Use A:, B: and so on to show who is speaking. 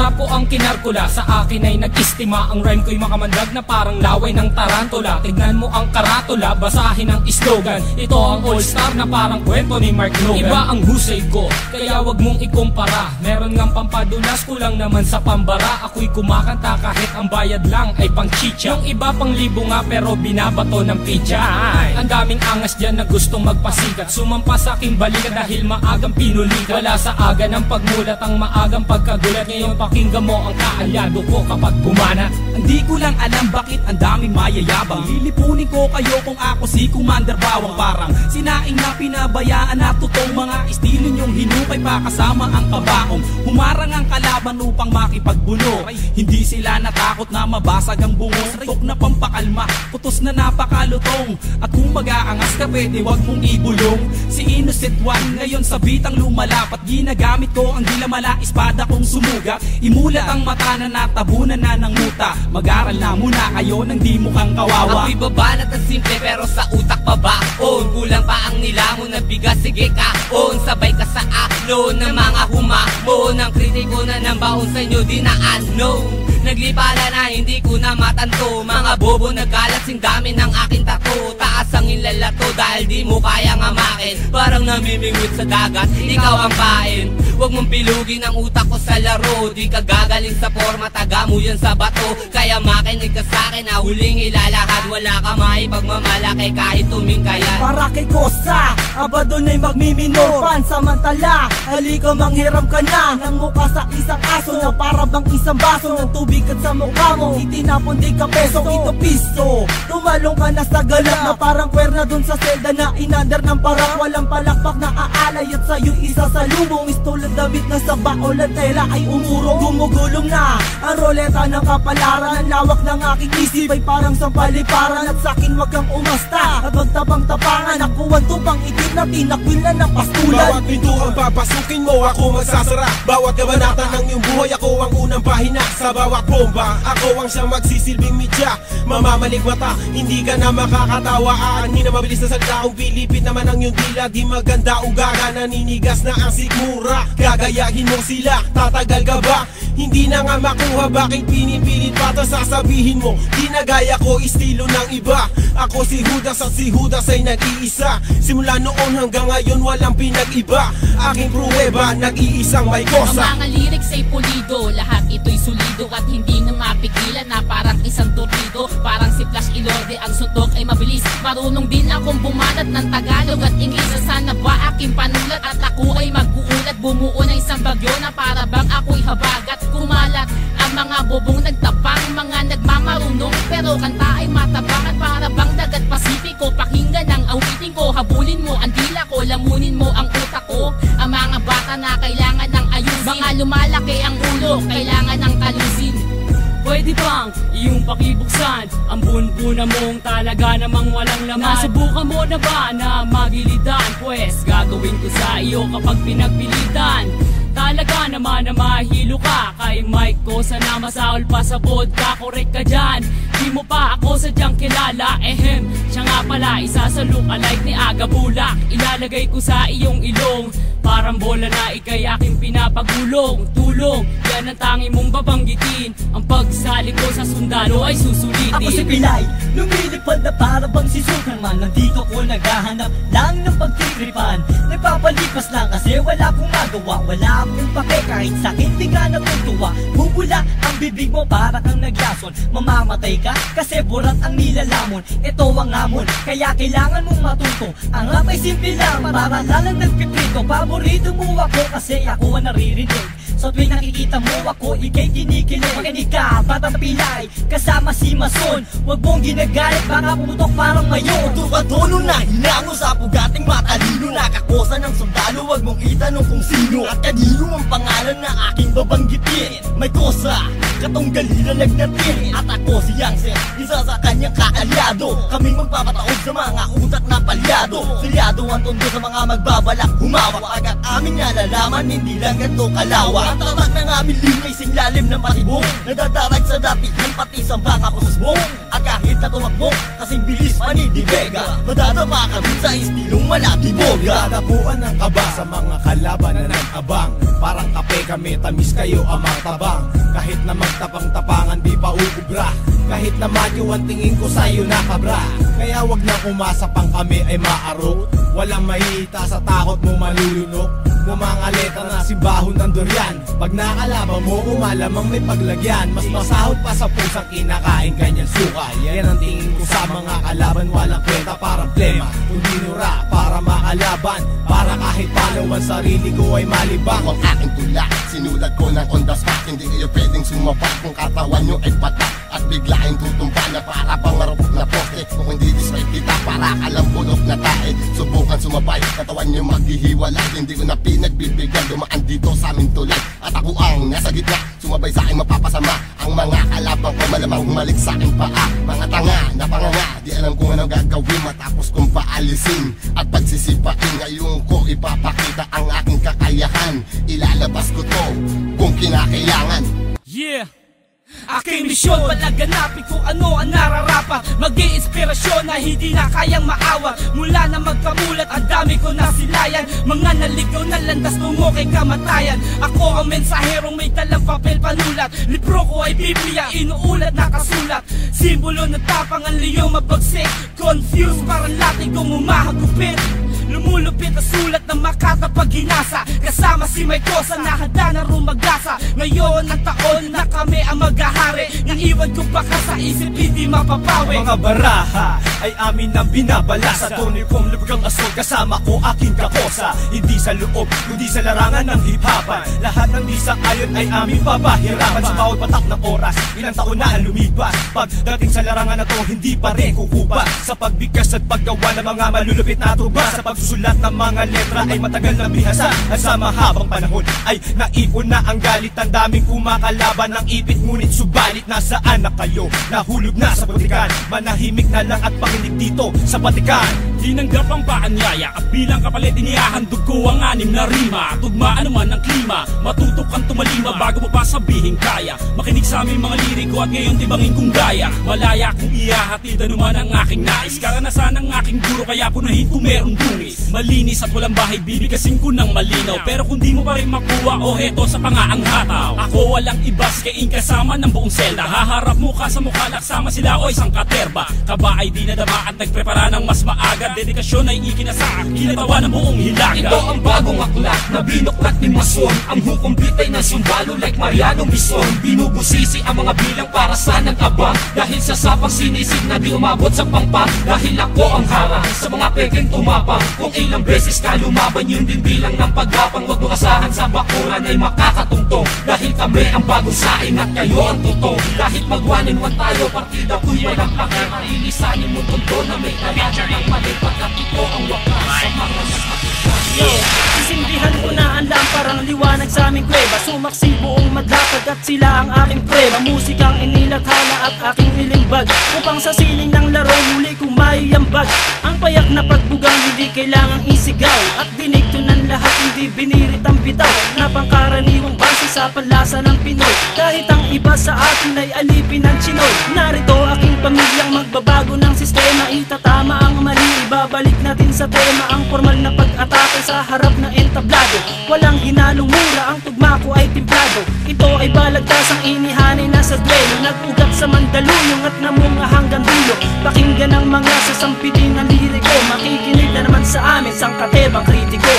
A: Trapo ang kinarkula, sa akin ay nag-istima. Ang rhyme ko'y makamandag na parang laway ng tarantula. Tignan mo ang karatula, basahin ang slogan. Ito ang all-star na parang kwento ni Mark Logan. Iba ang husay ko, kaya wag mong ikumpara. Meron ngang pampadulas, kulang naman sa pambara. Ako'y kumakanta kahit ang bayad lang ay pang chicha. Yung iba pang libo nga pero binabato ng pizza. Ang daming angas dyan na gustong magpasikat, sumampa sa aking balikat dahil maagang pinulikat. Wala sa aga ng pagmulat ang maagang pagkagulat. Ngayon pakinggan mo ang kaalyado ko kapag bumana.
B: Hindi ko lang alam bakit ang daming mayayabang. Lilipunin ko kayo kung ako si Commander Bawang. Parang sinaing na pinabayaan na totoong mga estilo nyong hinukay pa kasama ang kabaong. Humarang ang kalaban upang makipagbuno. Hindi sila natakot na mabasag ang bungo. Tok na pampakalma, putos na napakalutong. At kung mag-aangas ka pwede wag mong ibulong. Si Innocent One ngayon sa bitang lumalapat. Ginagamit ko ang dilamala, espada kong sumugat. Imulat ang mata na natabunan na ng muta. Mag-aral na muna kayo nang di mukhang kawawa.
C: Ako'y babanat at simple pero sa utak pa baon. Kulang pa ang nilamon na bigas, sige kaon. Sabay ka sa aklon ng mga humamon. Ang kritiko na ng baon sa inyo di na ano. Naglipala na hindi ko na matanto. Mga bobo nagkalat sing dami ng aking tato. Taas ang inlalato dahil di mo kayang amakin. Parang namimingwit sa dagat, ikaw ang pain. Huwag mong pilugin ang utak ko sa laro. Di ka gagaling sa forma, taga mo yan sa bato. Kaya makinig ka sa'kin na huling ilalahad. Wala ka maipagmamalaki kahit tumingkayan.
D: Para kay Kosa, abadon ay magmiminor. Pansamantala, halika manghiram ka na ng mukha sa isang aso na para bang isang baso ng tubig at sa mukha mo itinapon di ka peso, ito piso. Tumalong ka na sa galak na parang kwerna dun sa selda na inandar ng parak. Walang palakpak na aalay at sa'yo isa sa lumong. Istulad damit na sa baol at tela ay umurong. Gumugulong na ang roleta ng kapalaran. Ang lawak ng aking isip ay parang sampaliparan. At sa'kin wag kang umasta at magtabang-tapangan. Nakuwan tupang itim na tinakwil na ng pastulan.
E: Bawat pinto ang papasukin mo, ako magsasara. Bawat kabanata ng iyong buhay, ako ang unang pahina. Sa bawat bomba, ako ang siyang magsisilbing media. Mamamalik mata, hindi ka na makakatawa. Aanhin na mabilis na salita, kung pilipit naman ang iyong dila. Di maganda ugaga, naninigas na ang sigmura. Gagayahin mo sila, tatagal ka ba? Hindi na nga makuha, bakit pinipilit pa ito? Sasabihin mo, di na gaya ko, estilo ng iba. Ako si Judas at si Judas ay nag-iisa. Simula noon hanggang ngayon walang pinag-iba. Aking pruweba, nag-iisang may kosa.
F: Ang mga lyrics ay pulido, lahat ito'y solido. At hindi na mapigilan na parang isang torpedo. Parang si Flash Ilorde, ang suntok ay mabilis. Marunong din akong bumanat ng Tagalog at Ingles. Sana ba aking panulat at ako ay mag-uulat. Bumuo na isang bagyo na para bang ako'y habagat. Kumalat ang mga bobong nagtapang, mga nagmamarunong pero kanta ay matabang. At para bang dagat Pasipiko, pakinggan ang awitin ko. Habulin mo ang dila ko, lamunin mo ang utak ko. Ang mga bata na kailangan ng ayusin, mga lumalaki ang ulo, kailangan ng kalusin.
G: Pwede bang iyong pakibuksan ang bunbuna mong talaga namang walang laman? Nasubukan mo na ba na magilitan? Pwes gagawin ko sa iyo kapag pinagpilitan. Talaga naman na mahilo ka kay Mike ko, sana masaol pa sa vodka. Correct ka dyan, di mo pa ako sadyang kilala. Siya nga pala isa sa look-alike ni Aga Bulak. Ilalagay ko sa iyong ilong, parang bola na ikay aking pinapagulong. Tulong, yan ang tangi mong babanggitin. Ang pagsali ko sa sundalo ay susulitin.
D: Ako si Pilay, lumilipad na para bang si Superman. Nandito ko naghahanap lang ng pagtiripan. Nagpapalipas lang kasi wala akong magawa. Wala akong pake kahit sakit di ka natutuwa. Bubula ang bibig mo para kang naglason. Mamamatay ka kasi burat ang nilalamon. Ito ang hamon, kaya kailangan mong matuto. Ang rap ay simple lang, para lalang nagpiprito. Paborito mo ako kasi ako ang naririnig. So tuwing nakikita mo ako, ikay kinikilig. Makinig ka, Batang Pilay, kasama si Mason. Huwag mong ginagalit, baka pumutok parang mayon.
H: Tukatono na hinango sa pugating matalino. Nakakosa ng sundalo, huwag mong itanong kung sino. At kanino ang pangalan na aking babanggitin. May kosa, katong galila nagnatin. At ako si Yangsen, isa sa kanyang kaalyado. Kaming magpapataog sa mga utak na palyado. Silyado ang tondo sa mga magbabalak humawak. Agad aming nalalaman, hindi lang ganito kalawa. Ang tatak ng aming linya ay singlalim ng patibong. Nadadarag sa dati ng pati sa baka kusasbong. At kahit na tumakbo, kasing bilis Manny Di Vega. Madadapa ka rin sa istilong malatiboga.
E: Dadapuan ng kaba sa mga kalaban na nag-abang. Parang kape kami, tamis kayo amang tabang. Kahit na magtapang-tapangan di pa uubra. Kahit na madyo ang tingin ko sa'yo na kabra. Kaya wag na umasa pang kami ay maarok. Walang mahihita sa takot mo malulunok. Mga letra na simbahon ng durian. Pag nakalaban mo, umalamang may paglagyan. Mas masahod pa sa pusang kinakain kanyang suka. Yan ang tingin ko sa mga kalaban. Walang kwenta parang plema. Kundi nura para makalaban. Para kahit paano ang sarili ko ay malibang.
I: Ang aking tula, sinulat ko ng on the spot. Hindi kayo pwedeng sumapa kung katawan nyo ay patak. At biglaing tutumba na para pang marupok na poste. Kung hindi disrespect kita para kalambulok na tae. Subukan sumabay, katawan nyo maghihiwalay. Hindi ko na pinagbibigyan, dumaan dito sa aming tulay. At ako ang nasa gitna, sumabay sa aking mapapasama. Ang mga kalabang ko malamang humalik sa aking paa. Mga tanga na panganga, di alam kung ano gagawin matapos kong paalisin. At pagsisipain ngayon ko ipapakita ang aking kakayahan. Ilalabas ko to kung kinakailangan.
B: Yeah! Aking misyon, palaganapin kung ano ang nararapat. Mag-iinspirasyon na hindi na kayang maawa. Mula na magkamulat, ang dami ko nasilayan. Mga naligaw na landas tungo kay kamatayan. Ako ang mensaherong may dalang papel panulat. Libro ko ay Biblia, inuulat nakasulat. Simbolo ng tapang ang liyong mabagsik. Confused parang lating kong umahagupit. Lumulupit ang sulat ng Makata pag ginasa. Kasama si May Kosa na handa na rumagasa. Ngayon ang taon na kami ang maghahari. Naiwan ko baka sa isip hindi mapapawi.
E: Mga baraha ay amin ang binabalasa. Tunay kong lubigang asol kasama ko aking kakosa. Hindi sa loob, kundi sa larangan ng hip-hopan. Lahat ng di sa ayon ay aming papahirapan. Sa bawat patak ng oras, ilang taon na ang lumipas. Pagdating sa larangan na to, hindi pa rin kukupa. Sa pagbigkas at paggawa ng mga malulupit na tuba. Sa pagsusulat ng mga letra ay matagal na bihasa. At sa mahabang panahon ay naipon na ang galit. Ang daming kumakalaban ng ipit. Ngunit subalit nasaan na kayo? Nahulog na sa butikan. Manahimik na lang at pakinig dito sa batikan.
B: Tinanggap ang paanyaya at bilang kapalit inihahandog ko ang 6 na rima. Tugmaan naman ang klima, matutok kang tumalima bago mo pa sabihin kaya. Makinig sa aming mga liriko at ngayon tibangin kong gaya. Malaya kong ihahatid anuman ang aking nais. Karanasan ng aking guro kaya punahin kung meron dungis. Malinis at walang bahay bibigkasin ko ng malinaw. Pero kung di mo pa rin makuha o heto sa pangaang hataw. Ako walang ibas kaing kasama ng buong selda. Haharap mukha sa mukha laksama sila o isang katerba. Kaba ay di nadama at nagprepara ng mas maaga. Dedikasyon ay ikinasa, kinatawa ng buong hilaga.
A: Ito ang bagong aklat na binuklat ni Mason. Ang hukom bitay ng sundalo like Mariano Bison. Binubusisi ang mga bilang para sa nag-abang. Dahil sa sapang sinisig na di umabot sa pangpang. Dahil ako ang harang sa mga pekeng tumapang. Kung ilang beses ka lumaban yun din bilang ng paggapang. Huwag mo asahan sa bakuran ay makakatungtong. Dahil kami ang bagong saing at kayo ang totoo. Kahit mag-1-1 tayo, partida ko'y walang pake. Mailisanin mo tonto na may talaga ng mali. Pagkat ito ang wakas sa mga
D: Sisindihan ko na ang lamparang liwanag sa aming kuweba. Sumaksi buong madlakad at sila ang aking prueba. Musikang inilathala at aking nilimbag upang sa sining ng laro muli kong maiyambag. Ang payak na pagbugang hindi kailangang isigaw. At dinigto ng lahat hindi binirit ang bitaw. Na pangkaraniwang base sa panlasa ng Pinoy. Kahit ang iba sa atin ay alipin ng Chinoy. Narito aking pamilyang magbabago ng sistema. Itatama ang mali, ibabalik natin sa tema. Ang formal na pag-atake sa harap ng entablado. Walang hinalong mura, ang tugma ko ay timplado. Ito ay balagtas ang inihanay na sa duelo. Nag-ugat sa Mandaluyong at namunga hanggang dulo. Pakinggan ang mga sasampitin ng liriko. Makikinig na naman sa amin sang katebang kritiko.